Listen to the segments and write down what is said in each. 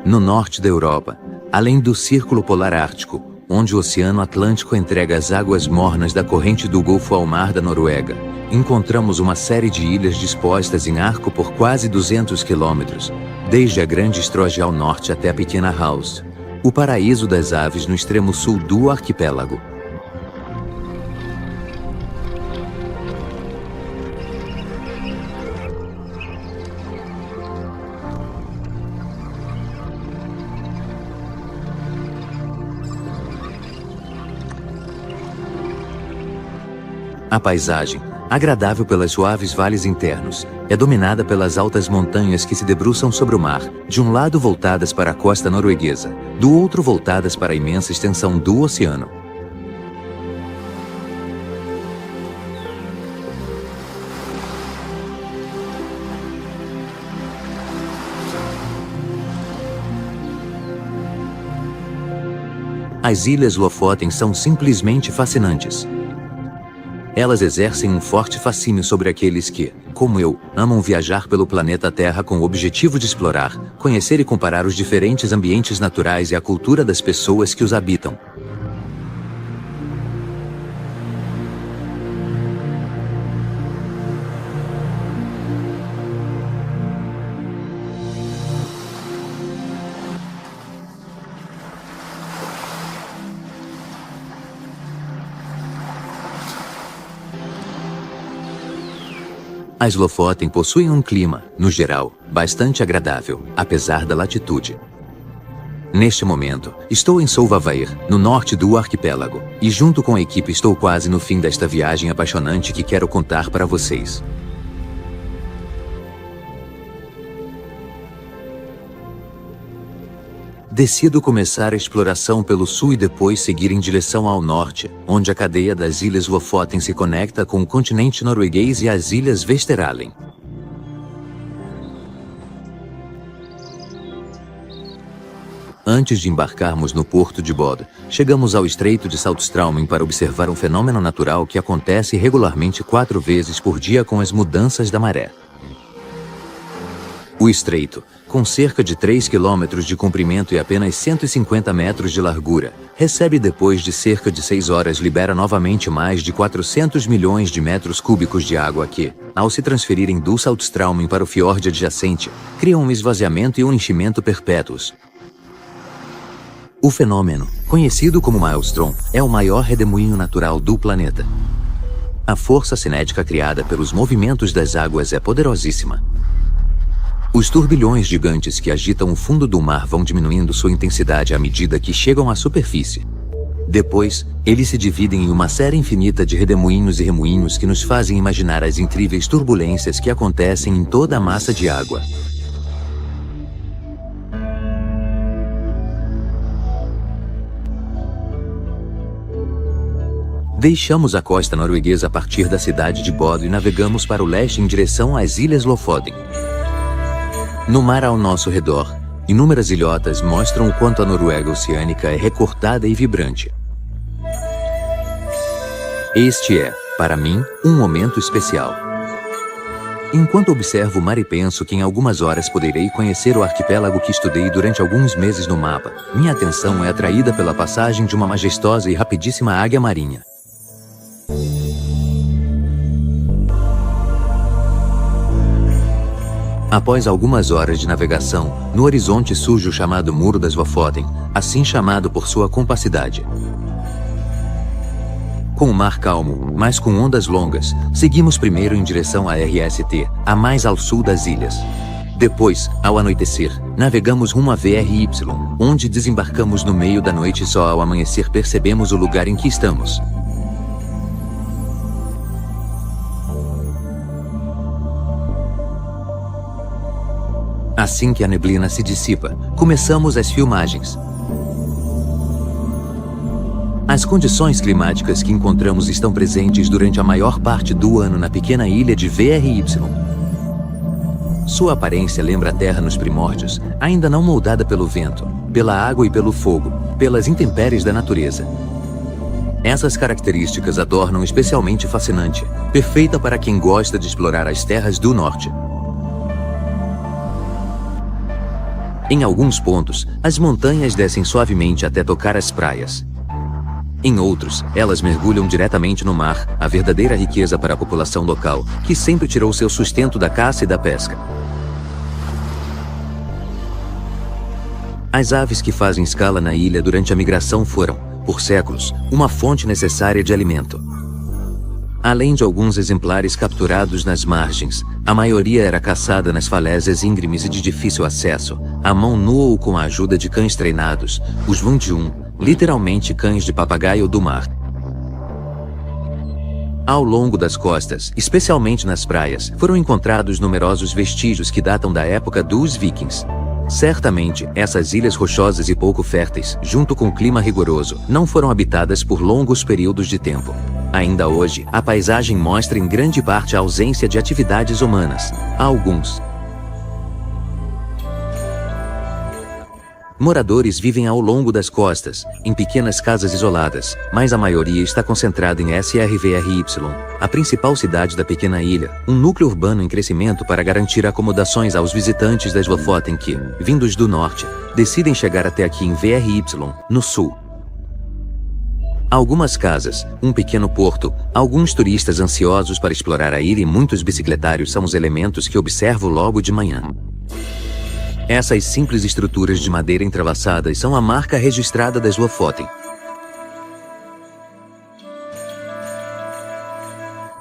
no norte da Europa, além do Círculo Polar Ártico, onde o Oceano Atlântico entrega as águas mornas da corrente do Golfo ao Mar da Noruega, encontramos uma série de ilhas dispostas em arco por quase 200 quilômetros, desde a Grande Stroge ao norte até a Pequena House, o paraíso das aves no extremo sul do arquipélago. A paisagem, agradável pelas suaves vales internos, é dominada pelas altas montanhas que se debruçam sobre o mar, de um lado voltadas para a costa norueguesa, do outro voltadas para a imensa extensão do oceano. As Ilhas Lofoten são simplesmente fascinantes. Elas exercem um forte fascínio sobre aqueles que, como eu, amam viajar pelo planeta Terra com o objetivo de explorar, conhecer e comparar os diferentes ambientes naturais e a cultura das pessoas que os habitam. As Lofoten possuem um clima, no geral, bastante agradável, apesar da latitude. Neste momento, estou em Sólvavair, no norte do arquipélago, e junto com a equipe estou quase no fim desta viagem apaixonante que quero contar para vocês. Decido começar a exploração pelo sul e depois seguir em direção ao norte, onde a cadeia das Ilhas Lofoten se conecta com o continente norueguês e as Ilhas Vesteralen. Antes de embarcarmos no porto de Bodø, chegamos ao Estreito de Saltstraumen para observar um fenômeno natural que acontece regularmente 4 vezes por dia com as mudanças da maré. O estreito, com cerca de 3 quilômetros de comprimento e apenas 150 metros de largura, recebe depois de cerca de 6 horas libera novamente mais de 400 milhões de metros cúbicos de água que, ao se transferirem do Saltstraumen para o fiord adjacente, criam um esvaziamento e um enchimento perpétuos. O fenômeno, conhecido como Maelstrom, é o maior redemoinho natural do planeta. A força cinética criada pelos movimentos das águas é poderosíssima. Os turbilhões gigantes que agitam o fundo do mar vão diminuindo sua intensidade à medida que chegam à superfície. Depois, eles se dividem em uma série infinita de redemoinhos e remoinhos que nos fazem imaginar as incríveis turbulências que acontecem em toda a massa de água. Deixamos a costa norueguesa a partir da cidade de Bodø e navegamos para o leste em direção às Ilhas Lofoten. No mar ao nosso redor, inúmeras ilhotas mostram o quanto a Noruega oceânica é recortada e vibrante. Este é, para mim, um momento especial. Enquanto observo o mar e penso que em algumas horas poderei conhecer o arquipélago que estudei durante alguns meses no mapa, minha atenção é atraída pela passagem de uma majestosa e rapidíssima águia marinha. Após algumas horas de navegação, no horizonte surge o chamado Muro das Lofoten, assim chamado por sua compacidade. Com o mar calmo, mas com ondas longas, seguimos primeiro em direção à RST, a mais ao sul das ilhas. Depois, ao anoitecer, navegamos rumo a VRY, onde desembarcamos no meio da noite e só ao amanhecer percebemos o lugar em que estamos. Assim que a neblina se dissipa, começamos as filmagens. As condições climáticas que encontramos estão presentes durante a maior parte do ano na pequena ilha de VRY. Sua aparência lembra a Terra nos primórdios, ainda não moldada pelo vento, pela água e pelo fogo, pelas intempéries da natureza. Essas características a tornam especialmente fascinante, perfeita para quem gosta de explorar as terras do norte. Em alguns pontos, as montanhas descem suavemente até tocar as praias. Em outros, elas mergulham diretamente no mar, a verdadeira riqueza para a população local, que sempre tirou seu sustento da caça e da pesca. As aves que fazem escala na ilha durante a migração foram, por séculos, uma fonte necessária de alimento. Além de alguns exemplares capturados nas margens, a maioria era caçada nas falésias íngremes e de difícil acesso, à mão nua ou com a ajuda de cães treinados, os Wundiun, literalmente cães de papagaio do mar. Ao longo das costas, especialmente nas praias, foram encontrados numerosos vestígios que datam da época dos vikings. Certamente, essas ilhas rochosas e pouco férteis, junto com o clima rigoroso, não foram habitadas por longos períodos de tempo. Ainda hoje, a paisagem mostra em grande parte a ausência de atividades humanas. Há alguns moradores vivem ao longo das costas, em pequenas casas isoladas, mas a maioria está concentrada em SRVRY, a principal cidade da pequena ilha, um núcleo urbano em crescimento para garantir acomodações aos visitantes das Lofoten que, vindos do norte, decidem chegar até aqui em VRY, no sul. Algumas casas, um pequeno porto, alguns turistas ansiosos para explorar a ilha e muitos bicicletários são os elementos que observo logo de manhã. Essas simples estruturas de madeira entrelaçadas são a marca registrada das Lofoten.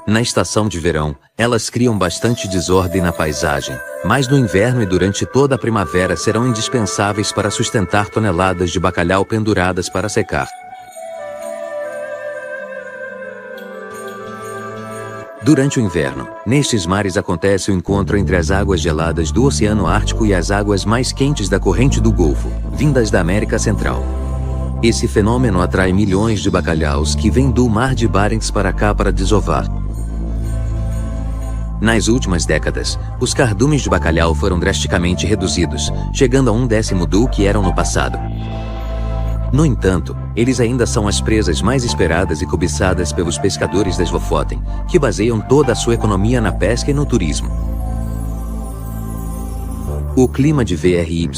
Na estação de verão, elas criam bastante desordem na paisagem, mas no inverno e durante toda a primavera serão indispensáveis para sustentar toneladas de bacalhau penduradas para secar. Durante o inverno, nestes mares acontece o encontro entre as águas geladas do Oceano Ártico e as águas mais quentes da corrente do Golfo, vindas da América Central. Esse fenômeno atrai milhões de bacalhaus que vêm do Mar de Barents para cá para desovar. Nas últimas décadas, os cardumes de bacalhau foram drasticamente reduzidos, chegando a 1/10 do que eram no passado. No entanto, eles ainda são as presas mais esperadas e cobiçadas pelos pescadores das Lofoten, que baseiam toda a sua economia na pesca e no turismo. O clima de VRY,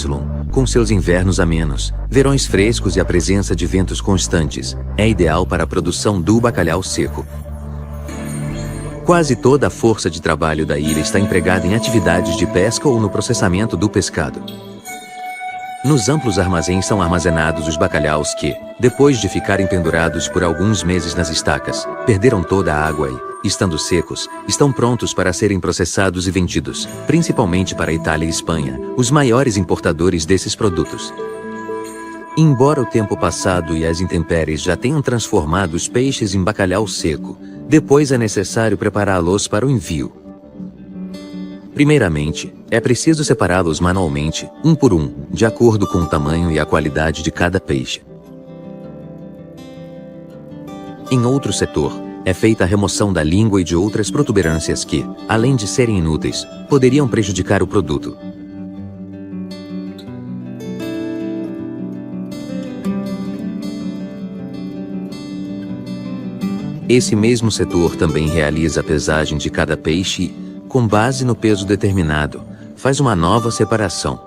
com seus invernos amenos, verões frescos e a presença de ventos constantes, é ideal para a produção do bacalhau seco. Quase toda a força de trabalho da ilha está empregada em atividades de pesca ou no processamento do pescado. Nos amplos armazéns são armazenados os bacalhaus que, depois de ficarem pendurados por alguns meses nas estacas, perderam toda a água e, estando secos, estão prontos para serem processados e vendidos, principalmente para a Itália e Espanha, os maiores importadores desses produtos. Embora o tempo passado e as intempéries já tenham transformado os peixes em bacalhau seco, depois é necessário prepará-los para o envio. Primeiramente, é preciso separá-los manualmente, um por um, de acordo com o tamanho e a qualidade de cada peixe. Em outro setor, é feita a remoção da língua e de outras protuberâncias que, além de serem inúteis, poderiam prejudicar o produto. Esse mesmo setor também realiza a pesagem de cada peixe e, com base no peso determinado, faz uma nova separação.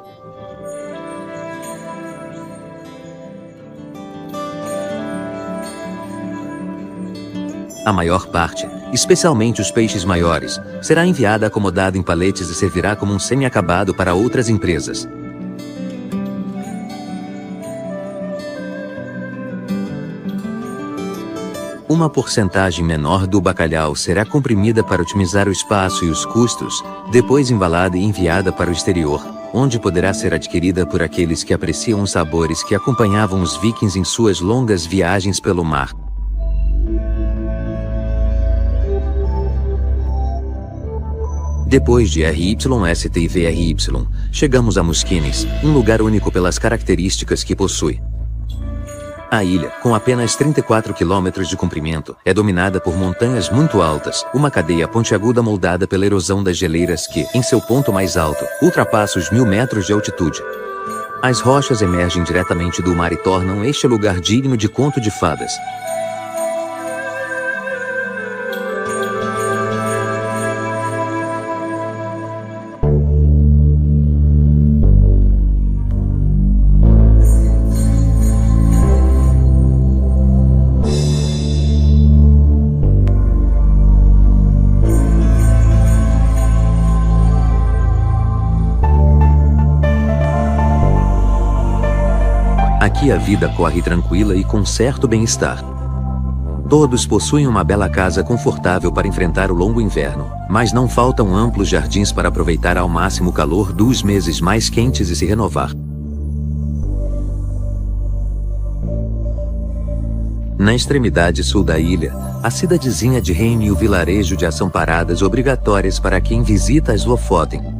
A maior parte, especialmente os peixes maiores, será enviada acomodada em paletes e servirá como um semi-acabado para outras empresas. Uma porcentagem menor do bacalhau será comprimida para otimizar o espaço e os custos, depois embalada e enviada para o exterior, onde poderá ser adquirida por aqueles que apreciam os sabores que acompanhavam os vikings em suas longas viagens pelo mar. Depois de RYST e VRY, chegamos a Muskines, um lugar único pelas características que possui. A ilha, com apenas 34 quilômetros de comprimento, é dominada por montanhas muito altas, uma cadeia pontiaguda moldada pela erosão das geleiras que, em seu ponto mais alto, ultrapassa os 1000 metros de altitude. As rochas emergem diretamente do mar e tornam este lugar digno de conto de fadas. Aqui a vida corre tranquila e com certo bem-estar. Todos possuem uma bela casa confortável para enfrentar o longo inverno, mas não faltam amplos jardins para aproveitar ao máximo o calor dos meses mais quentes e se renovar. Na extremidade sul da ilha, a cidadezinha de Reine e o vilarejo de São paradas obrigatórias para quem visita as Lofoten.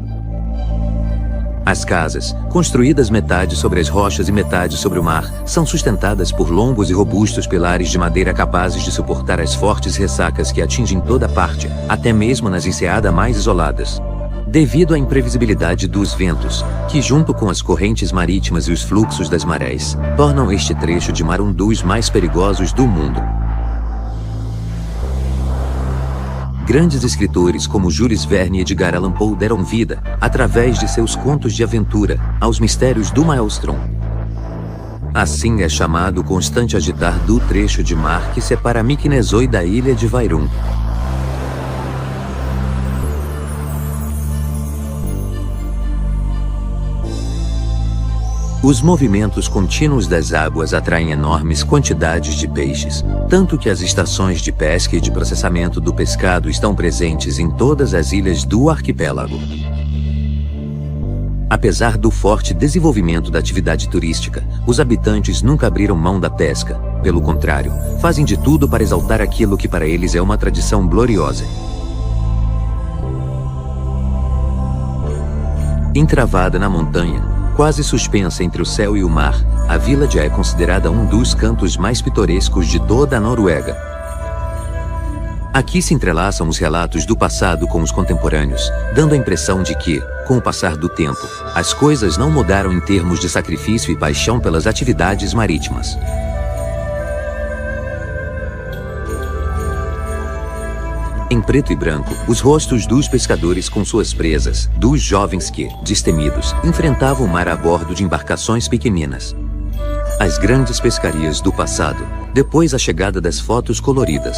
As casas, construídas metade sobre as rochas e metade sobre o mar, são sustentadas por longos e robustos pilares de madeira capazes de suportar as fortes ressacas que atingem toda parte, até mesmo nas enseadas mais isoladas. Devido à imprevisibilidade dos ventos, que junto com as correntes marítimas e os fluxos das marés, tornam este trecho de mar um dos mais perigosos do mundo. Grandes escritores como Jules Verne e Edgar Allan Poe deram vida, através de seus contos de aventura, aos mistérios do Maelstrom. Assim é chamado o constante agitar do trecho de mar que separa Mykonos da ilha de Vairum. Os movimentos contínuos das águas atraem enormes quantidades de peixes, tanto que as estações de pesca e de processamento do pescado estão presentes em todas as ilhas do arquipélago. Apesar do forte desenvolvimento da atividade turística, os habitantes nunca abriram mão da pesca. Pelo contrário, fazem de tudo para exaltar aquilo que para eles é uma tradição gloriosa. Encravada na montanha, quase suspensa entre o céu e o mar, a vila já é considerada um dos cantos mais pitorescos de toda a Noruega. Aqui se entrelaçam os relatos do passado com os contemporâneos, dando a impressão de que, com o passar do tempo, as coisas não mudaram em termos de sacrifício e paixão pelas atividades marítimas. Em preto e branco, os rostos dos pescadores com suas presas, dos jovens que, destemidos, enfrentavam o mar a bordo de embarcações pequeninas. As grandes pescarias do passado, depois a chegada das fotos coloridas.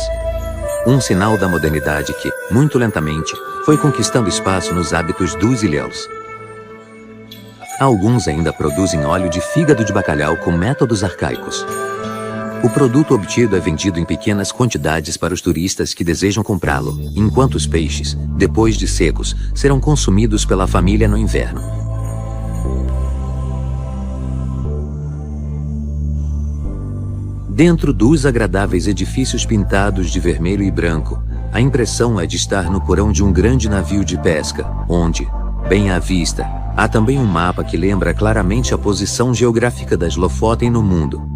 Um sinal da modernidade que, muito lentamente, foi conquistando espaço nos hábitos dos ilhéus. Alguns ainda produzem óleo de fígado de bacalhau com métodos arcaicos. O produto obtido é vendido em pequenas quantidades para os turistas que desejam comprá-lo, enquanto os peixes, depois de secos, serão consumidos pela família no inverno. Dentro dos agradáveis edifícios pintados de vermelho e branco, a impressão é de estar no porão de um grande navio de pesca, onde, bem à vista, há também um mapa que lembra claramente a posição geográfica das Lofoten no mundo.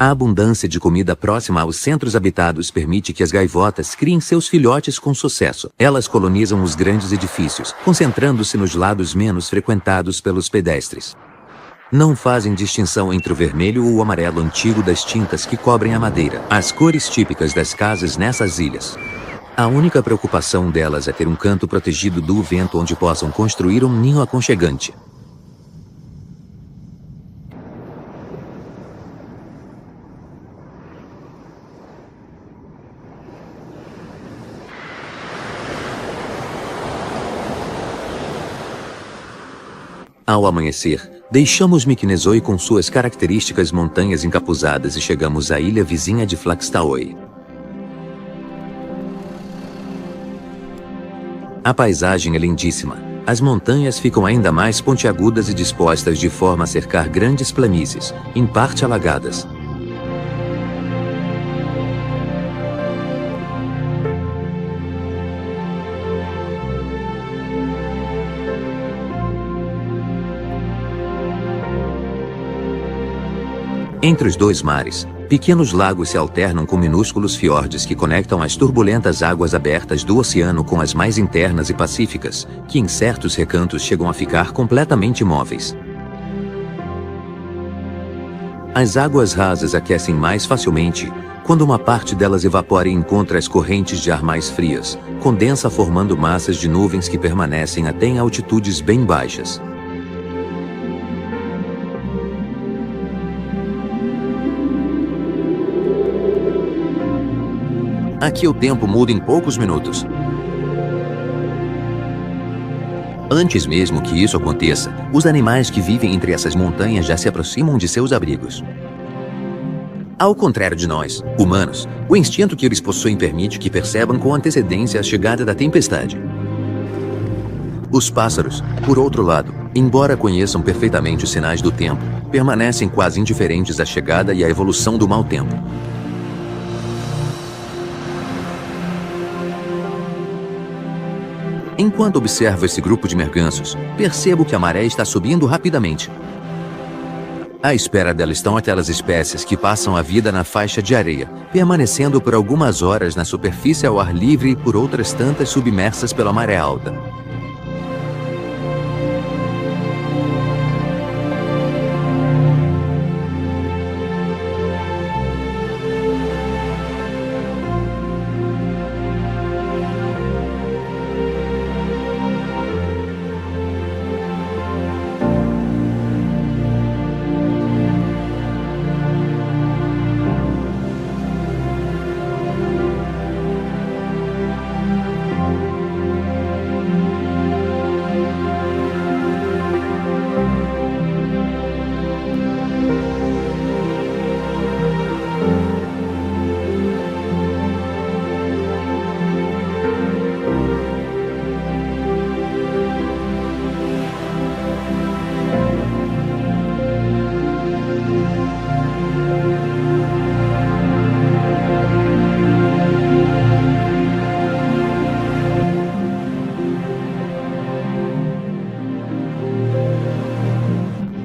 A abundância de comida próxima aos centros habitados permite que as gaivotas criem seus filhotes com sucesso. Elas colonizam os grandes edifícios, concentrando-se nos lados menos frequentados pelos pedestres. Não fazem distinção entre o vermelho ou o amarelo antigo das tintas que cobrem a madeira, as cores típicas das casas nessas ilhas. A única preocupação delas é ter um canto protegido do vento onde possam construir um ninho aconchegante. Ao amanhecer, deixamos Mykonos com suas características montanhas encapuzadas e chegamos à ilha vizinha de Flakstad. A paisagem é lindíssima. As montanhas ficam ainda mais pontiagudas e dispostas de forma a cercar grandes planícies, em parte alagadas. Entre os dois mares, pequenos lagos se alternam com minúsculos fiordes que conectam as turbulentas águas abertas do oceano com as mais internas e pacíficas, que em certos recantos chegam a ficar completamente imóveis. As águas rasas aquecem mais facilmente, quando uma parte delas evapora e encontra as correntes de ar mais frias, condensa formando massas de nuvens que permanecem até em altitudes bem baixas. Aqui o tempo muda em poucos minutos. Antes mesmo que isso aconteça, os animais que vivem entre essas montanhas já se aproximam de seus abrigos. Ao contrário de nós, humanos, o instinto que eles possuem permite que percebam com antecedência a chegada da tempestade. Os pássaros, por outro lado, embora conheçam perfeitamente os sinais do tempo, permanecem quase indiferentes à chegada e à evolução do mau tempo. Enquanto observo esse grupo de mergansos, percebo que a maré está subindo rapidamente. À espera dela estão aquelas espécies que passam a vida na faixa de areia, permanecendo por algumas horas na superfície ao ar livre e por outras tantas submersas pela maré alta.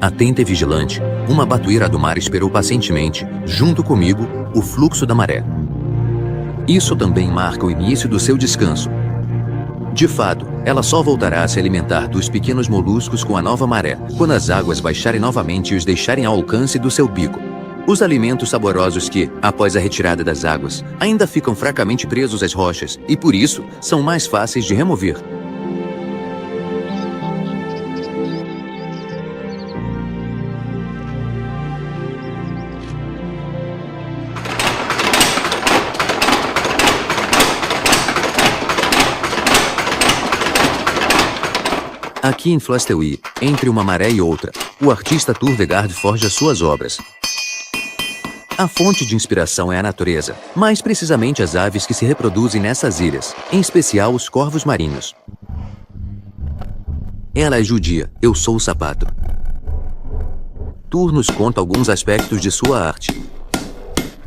Atenta e vigilante, uma batuíra do mar esperou pacientemente, junto comigo, o fluxo da maré. Isso também marca o início do seu descanso. De fato, ela só voltará a se alimentar dos pequenos moluscos com a nova maré, quando as águas baixarem novamente e os deixarem ao alcance do seu bico. Os alimentos saborosos que, após a retirada das águas, ainda ficam fracamente presos às rochas e, por isso, são mais fáceis de remover. Aqui em Flastewie, entre uma maré e outra, o artista Thur Vegard forja suas obras. A fonte de inspiração é a natureza, mais precisamente as aves que se reproduzem nessas ilhas, em especial os corvos marinhos. Ela é judia, eu sou o sapato. Thur nos conta alguns aspectos de sua arte.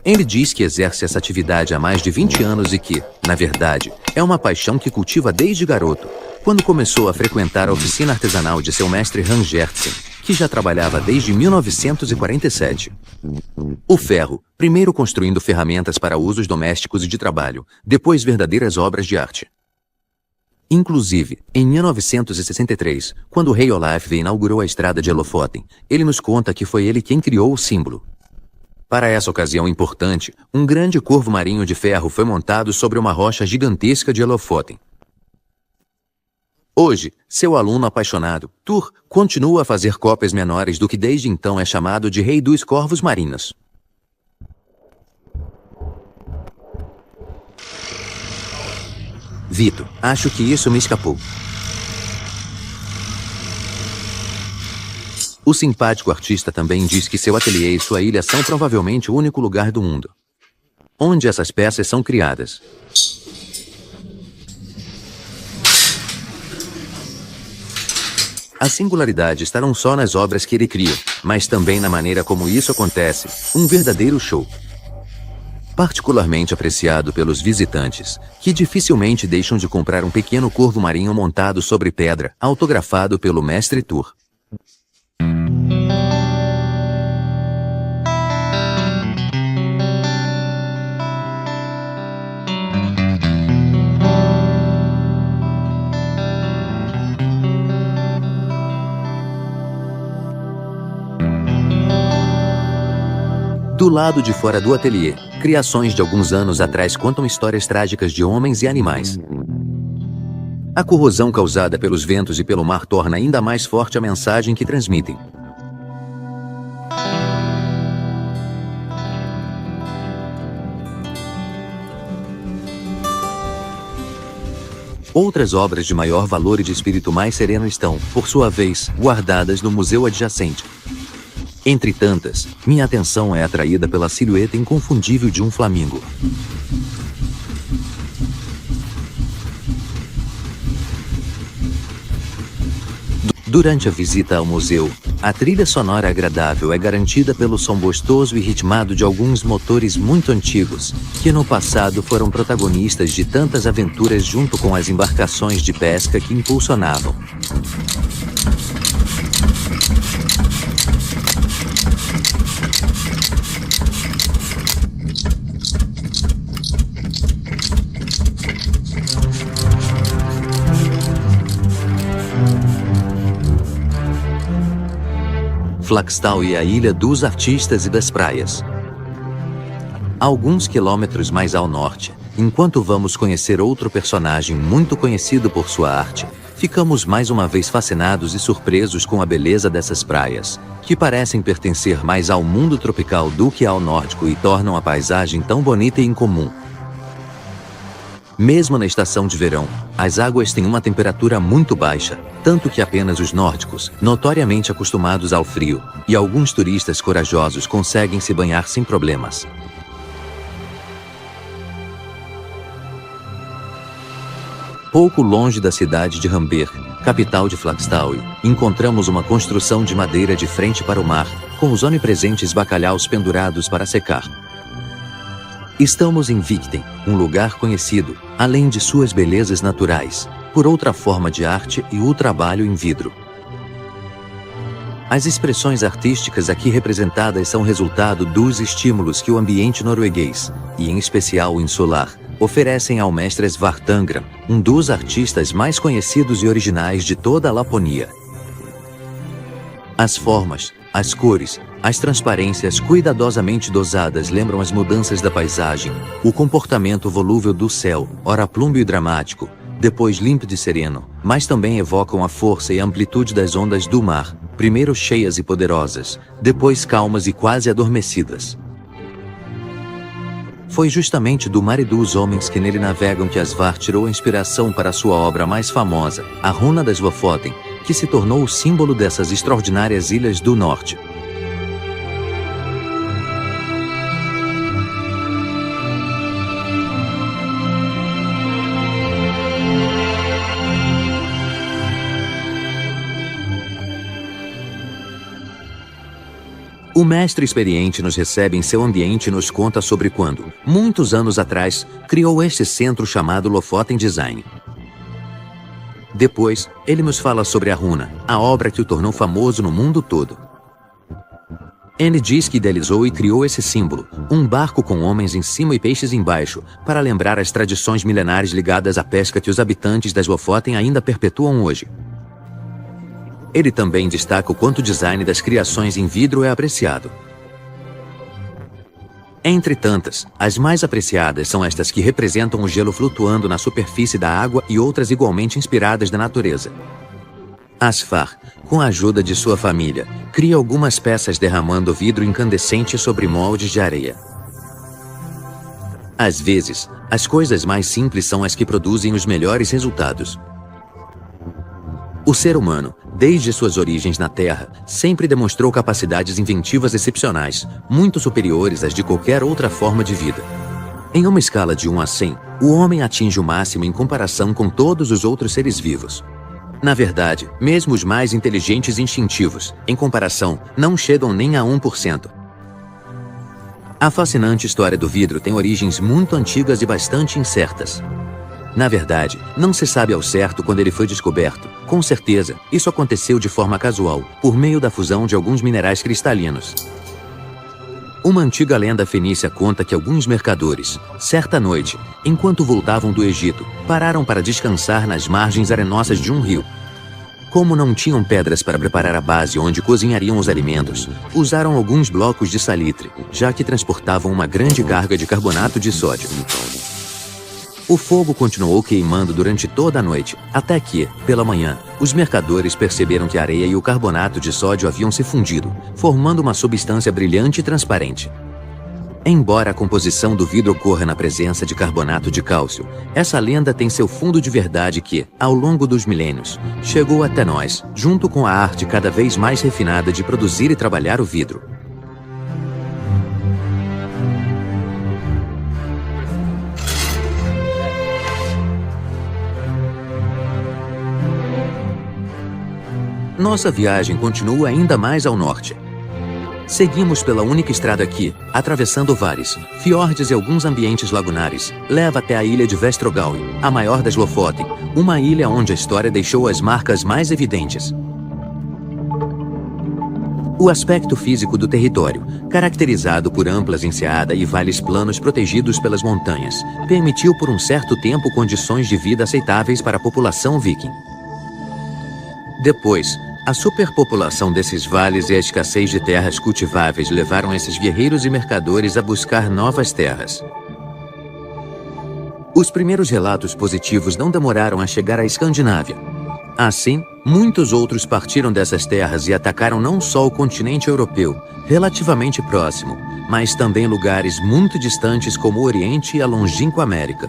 Ele diz que exerce essa atividade há mais de 20 anos e que, na verdade, é uma paixão que cultiva desde garoto, quando começou a frequentar a oficina artesanal de seu mestre Hans Gertsen, que já trabalhava desde 1947. O ferro, primeiro construindo ferramentas para usos domésticos e de trabalho, depois verdadeiras obras de arte. Inclusive, em 1963, quando o rei Olaf inaugurou a estrada de Lofoten, ele nos conta que foi ele quem criou o símbolo. Para essa ocasião importante, um grande corvo marinho de ferro foi montado sobre uma rocha gigantesca de Lofoten. Hoje, seu aluno apaixonado, Thur, continua a fazer cópias menores do que desde então é chamado de Rei dos Corvos Marinhos. Vito, acho que isso me escapou. O simpático artista também diz que seu ateliê e sua ilha são provavelmente o único lugar do mundo onde essas peças são criadas. A singularidade está não só nas obras que ele cria, mas também na maneira como isso acontece, um verdadeiro show. Particularmente apreciado pelos visitantes, que dificilmente deixam de comprar um pequeno corvo marinho montado sobre pedra, autografado pelo mestre Thur. Do lado de fora do ateliê, criações de alguns anos atrás contam histórias trágicas de homens e animais. A corrosão causada pelos ventos e pelo mar torna ainda mais forte a mensagem que transmitem. Outras obras de maior valor e de espírito mais sereno estão, por sua vez, guardadas no museu adjacente. Entre tantas, minha atenção é atraída pela silhueta inconfundível de um flamingo. Durante a visita ao museu, a trilha sonora agradável é garantida pelo som gostoso e ritmado de alguns motores muito antigos, que no passado foram protagonistas de tantas aventuras junto com as embarcações de pesca que impulsionavam. Flagstaff é a ilha dos artistas e das praias. A alguns quilômetros mais ao norte, enquanto vamos conhecer outro personagem muito conhecido por sua arte, ficamos mais uma vez fascinados e surpresos com a beleza dessas praias, que parecem pertencer mais ao mundo tropical do que ao nórdico e tornam a paisagem tão bonita e incomum. Mesmo na estação de verão, as águas têm uma temperatura muito baixa, tanto que apenas os nórdicos, notoriamente acostumados ao frio, e alguns turistas corajosos conseguem se banhar sem problemas. Pouco longe da cidade de Hamburg, capital de Flagstaff, encontramos uma construção de madeira de frente para o mar, com os onipresentes bacalhaus pendurados para secar. Estamos em Vigten, um lugar conhecido, além de suas belezas naturais, por outra forma de arte e o trabalho em vidro. As expressões artísticas aqui representadas são resultado dos estímulos que o ambiente norueguês, e em especial o insular, oferecem ao mestre Svar Tangram, um dos artistas mais conhecidos e originais de toda a Laponia. As formas, as cores, as transparências cuidadosamente dosadas lembram as mudanças da paisagem, o comportamento volúvel do céu, ora plúmbeo e dramático, depois límpido e sereno, mas também evocam a força e a amplitude das ondas do mar, primeiro cheias e poderosas, depois calmas e quase adormecidas. Foi justamente do mar e dos homens que nele navegam que Svar tirou a inspiração para sua obra mais famosa, a Runa das Lofoten, que se tornou o símbolo dessas extraordinárias ilhas do norte. O mestre experiente nos recebe em seu ambiente e nos conta sobre quando, muitos anos atrás, criou este centro chamado Lofoten Design. Depois, ele nos fala sobre a Runa, a obra que o tornou famoso no mundo todo. Ele diz que idealizou e criou esse símbolo, um barco com homens em cima e peixes embaixo, para lembrar as tradições milenares ligadas à pesca que os habitantes das Lofoten ainda perpetuam hoje. Ele também destaca o quanto o design das criações em vidro é apreciado. Entre tantas, as mais apreciadas são estas que representam o gelo flutuando na superfície da água e outras igualmente inspiradas da natureza. Svar, com a ajuda de sua família, cria algumas peças derramando vidro incandescente sobre moldes de areia. Às vezes, as coisas mais simples são as que produzem os melhores resultados. O ser humano, desde suas origens na Terra, sempre demonstrou capacidades inventivas excepcionais, muito superiores às de qualquer outra forma de vida. Em uma escala de 1 a 100, o homem atinge o máximo em comparação com todos os outros seres vivos. Na verdade, mesmo os mais inteligentes e instintivos, em comparação, não chegam nem a 1%. A fascinante história do vidro tem origens muito antigas e bastante incertas. Na verdade, não se sabe ao certo quando ele foi descoberto. Com certeza, isso aconteceu de forma casual, por meio da fusão de alguns minerais cristalinos. Uma antiga lenda fenícia conta que alguns mercadores, certa noite, enquanto voltavam do Egito, pararam para descansar nas margens arenosas de um rio. Como não tinham pedras para preparar a base onde cozinhariam os alimentos, usaram alguns blocos de salitre, já que transportavam uma grande carga de carbonato de sódio. O fogo continuou queimando durante toda a noite, até que, pela manhã, os mercadores perceberam que a areia e o carbonato de sódio haviam se fundido, formando uma substância brilhante e transparente. Embora a composição do vidro ocorra na presença de carbonato de cálcio, essa lenda tem seu fundo de verdade que, ao longo dos milênios, chegou até nós, junto com a arte cada vez mais refinada de produzir e trabalhar o vidro. Nossa viagem continua ainda mais ao norte. Seguimos pela única estrada que, atravessando vales, fiordes e alguns ambientes lagunares, leva até a ilha de Vestrogaui, a maior das Lofoten, uma ilha onde a história deixou as marcas mais evidentes. O aspecto físico do território, caracterizado por amplas enseadas e vales planos protegidos pelas montanhas, permitiu por um certo tempo condições de vida aceitáveis para a população viking. Depois, a superpopulação desses vales e a escassez de terras cultiváveis levaram esses guerreiros e mercadores a buscar novas terras. Os primeiros relatos positivos não demoraram a chegar à Escandinávia. Assim, muitos outros partiram dessas terras e atacaram não só o continente europeu, relativamente próximo, mas também lugares muito distantes como o Oriente e a longínqua América.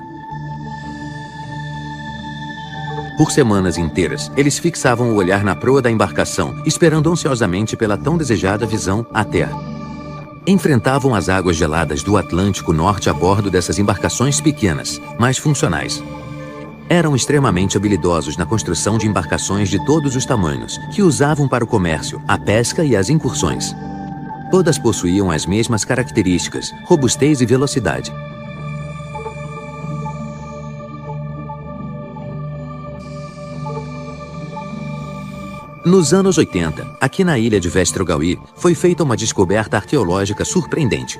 Por semanas inteiras, eles fixavam o olhar na proa da embarcação, esperando ansiosamente pela tão desejada visão à terra. Enfrentavam as águas geladas do Atlântico Norte a bordo dessas embarcações pequenas, mas funcionais. Eram extremamente habilidosos na construção de embarcações de todos os tamanhos, que usavam para o comércio, a pesca e as incursões. Todas possuíam as mesmas características, robustez e velocidade. Nos anos 80, aqui na ilha de Vestrogaui, foi feita uma descoberta arqueológica surpreendente.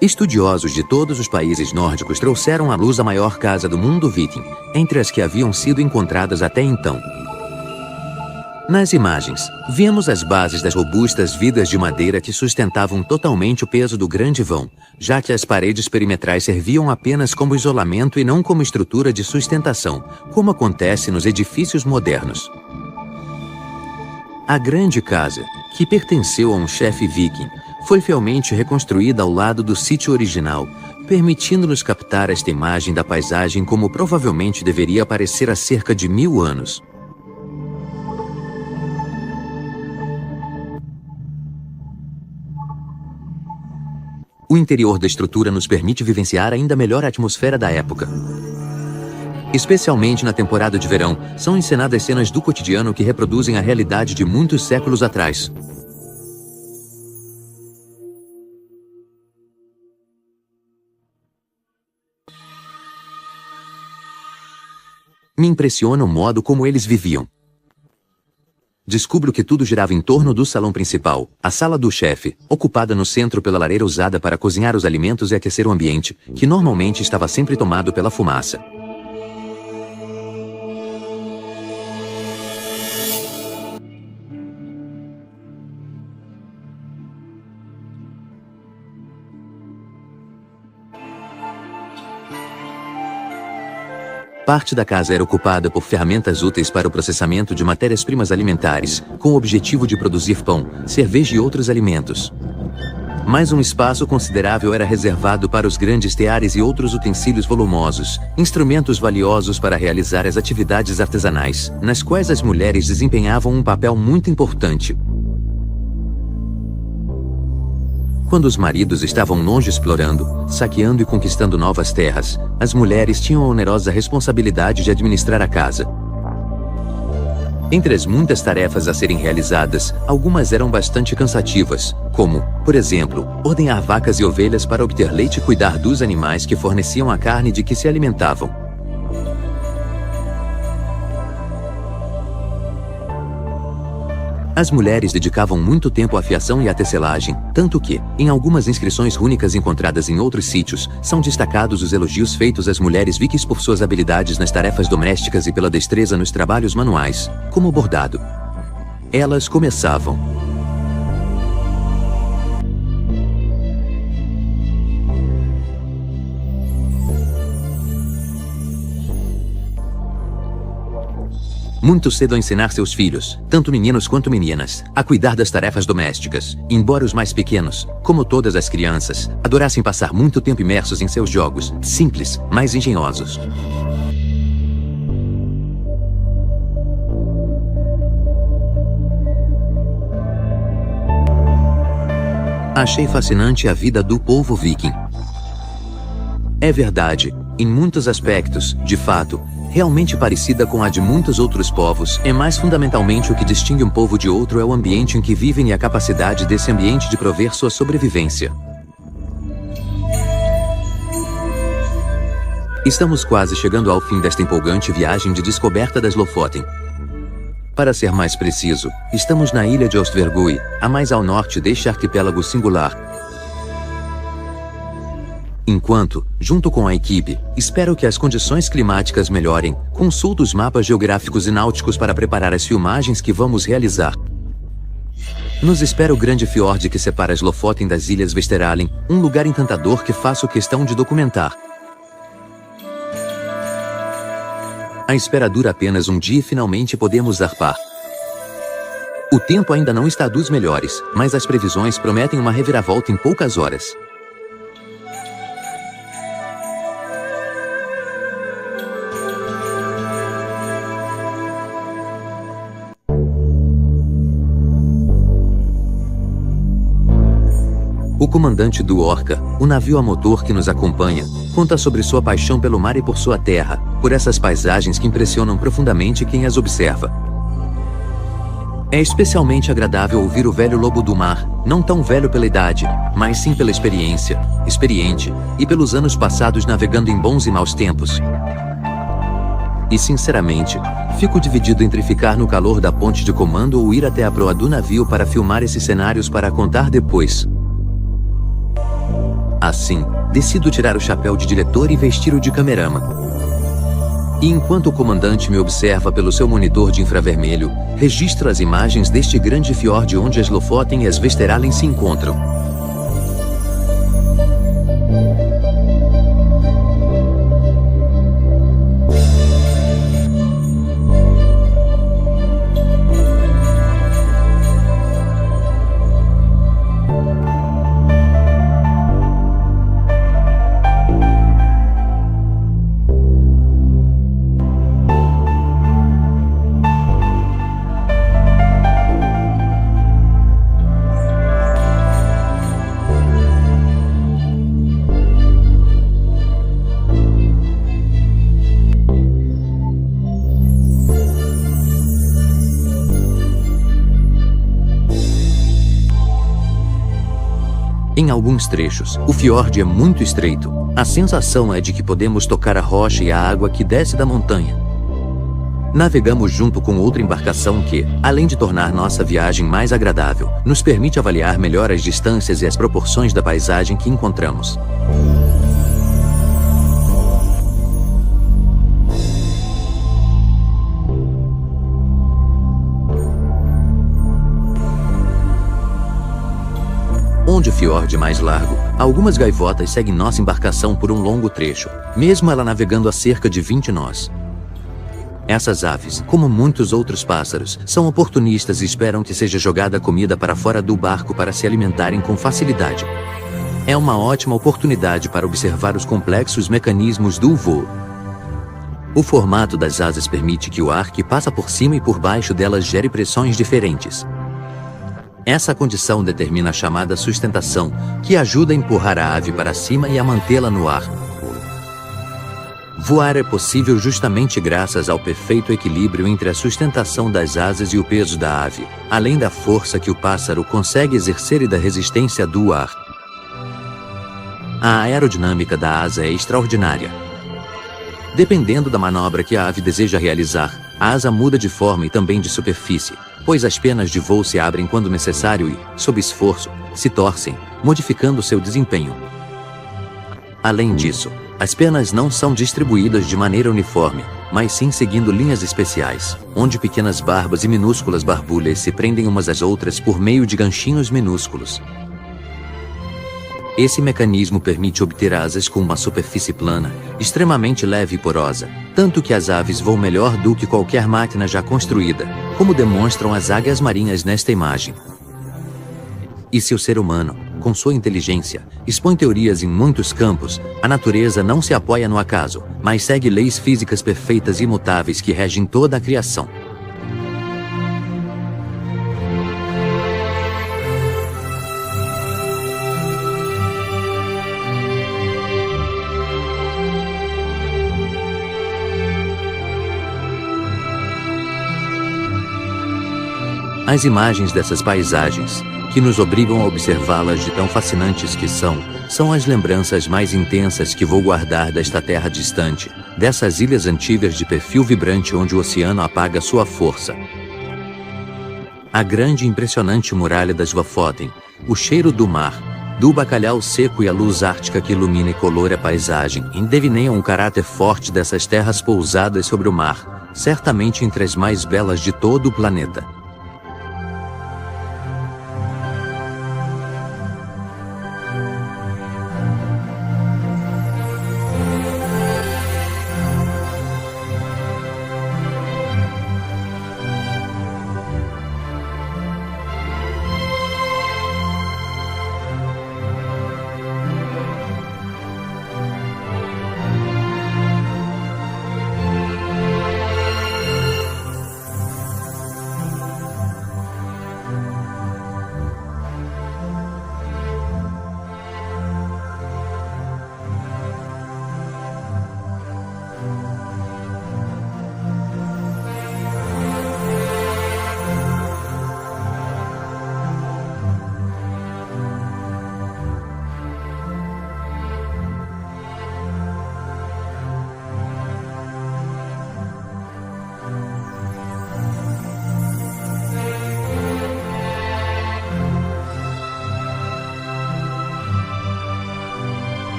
Estudiosos de todos os países nórdicos trouxeram à luz a maior casa do mundo viking, entre as que haviam sido encontradas até então. Nas imagens, vemos as bases das robustas vigas de madeira que sustentavam totalmente o peso do grande vão, já que as paredes perimetrais serviam apenas como isolamento e não como estrutura de sustentação, como acontece nos edifícios modernos. A grande casa, que pertenceu a um chefe viking, foi fielmente reconstruída ao lado do sítio original, permitindo-nos captar esta imagem da paisagem como provavelmente deveria parecer há cerca de 1000 anos. O interior da estrutura nos permite vivenciar ainda melhor a atmosfera da época. Especialmente na temporada de verão, são encenadas cenas do cotidiano que reproduzem a realidade de muitos séculos atrás. Me impressiona o modo como eles viviam. Descubro que tudo girava em torno do salão principal, a sala do chefe, ocupada no centro pela lareira usada para cozinhar os alimentos e aquecer o ambiente, que normalmente estava sempre tomado pela fumaça. Parte da casa era ocupada por ferramentas úteis para o processamento de matérias-primas alimentares, com o objetivo de produzir pão, cerveja e outros alimentos. Mais um espaço considerável era reservado para os grandes teares e outros utensílios volumosos, instrumentos valiosos para realizar as atividades artesanais, nas quais as mulheres desempenhavam um papel muito importante. Quando os maridos estavam longe explorando, saqueando e conquistando novas terras, as mulheres tinham a onerosa responsabilidade de administrar a casa. Entre as muitas tarefas a serem realizadas, algumas eram bastante cansativas, como, por exemplo, ordenhar vacas e ovelhas para obter leite e cuidar dos animais que forneciam a carne de que se alimentavam. As mulheres dedicavam muito tempo à fiação e à tecelagem, tanto que, em algumas inscrições rúnicas encontradas em outros sítios, são destacados os elogios feitos às mulheres vikings por suas habilidades nas tarefas domésticas e pela destreza nos trabalhos manuais, como o bordado. Elas começavam. muito cedo a ensinar seus filhos, tanto meninos quanto meninas, a cuidar das tarefas domésticas, embora os mais pequenos, como todas as crianças, adorassem passar muito tempo imersos em seus jogos, simples, mas engenhosos. Achei fascinante a vida do povo viking. É verdade, em muitos aspectos, de fato, realmente parecida com a de muitos outros povos, é mais fundamentalmente o que distingue um povo de outro é o ambiente em que vivem e a capacidade desse ambiente de prover sua sobrevivência. Estamos quase chegando ao fim desta empolgante viagem de descoberta das Lofoten. Para ser mais preciso, estamos na ilha de Ostvergui, a mais ao norte deste arquipélago singular. Enquanto, junto com a equipe, espero que as condições climáticas melhorem, consulto os mapas geográficos e náuticos para preparar as filmagens que vamos realizar. Nos espera o grande fiord que separa as Lofoten das ilhas Vesteralen, um lugar encantador que faço questão de documentar. A espera dura apenas um dia e finalmente podemos zarpar. O tempo ainda não está dos melhores, mas as previsões prometem uma reviravolta em poucas horas. O comandante do Orca, o navio a motor que nos acompanha, conta sobre sua paixão pelo mar e por sua terra, por essas paisagens que impressionam profundamente quem as observa. É especialmente agradável ouvir o velho lobo do mar, não tão velho pela idade, mas sim pela experiência, experiente, e pelos anos passados navegando em bons e maus tempos. E sinceramente, fico dividido entre ficar no calor da ponte de comando ou ir até a proa do navio para filmar esses cenários para contar depois. Assim, decido tirar o chapéu de diretor e vestir o de camerama. E enquanto o comandante me observa pelo seu monitor de infravermelho, registro as imagens deste grande fiord onde as Lofoten e as Vesteralen se encontram. Em alguns trechos, o fiord é muito estreito. A sensação é de que podemos tocar a rocha e a água que desce da montanha. Navegamos junto com outra embarcação que, além de tornar nossa viagem mais agradável, nos permite avaliar melhor as distâncias e as proporções da paisagem que encontramos. Onde o fiord é mais largo, algumas gaivotas seguem nossa embarcação por um longo trecho, mesmo ela navegando a cerca de 20 nós. Essas aves, como muitos outros pássaros, são oportunistas e esperam que seja jogada comida para fora do barco para se alimentarem com facilidade. É uma ótima oportunidade para observar os complexos mecanismos do voo. O formato das asas permite que o ar que passa por cima e por baixo delas gere pressões diferentes. Essa condição determina a chamada sustentação, que ajuda a empurrar a ave para cima e a mantê-la no ar. Voar é possível justamente graças ao perfeito equilíbrio entre a sustentação das asas e o peso da ave, além da força que o pássaro consegue exercer e da resistência do ar. A aerodinâmica da asa é extraordinária. Dependendo da manobra que a ave deseja realizar, a asa muda de forma e também de superfície, pois as penas de voo se abrem quando necessário e, sob esforço, se torcem, modificando seu desempenho. Além disso, as penas não são distribuídas de maneira uniforme, mas sim seguindo linhas especiais, onde pequenas barbas e minúsculas barbulhas se prendem umas às outras por meio de ganchinhos minúsculos. Esse mecanismo permite obter asas com uma superfície plana, extremamente leve e porosa, tanto que as aves voam melhor do que qualquer máquina já construída, como demonstram as águias marinhas nesta imagem. E se o ser humano, com sua inteligência, expõe teorias em muitos campos, a natureza não se apoia no acaso, mas segue leis físicas perfeitas e imutáveis que regem toda a criação. As imagens dessas paisagens, que nos obrigam a observá-las de tão fascinantes que são as lembranças mais intensas que vou guardar desta terra distante, dessas ilhas antigas de perfil vibrante onde o oceano apaga sua força. A grande e impressionante muralha das Lofoten, o cheiro do mar, do bacalhau seco e a luz ártica que ilumina e colora a paisagem, endevineiam o caráter forte dessas terras pousadas sobre o mar, certamente entre as mais belas de todo o planeta.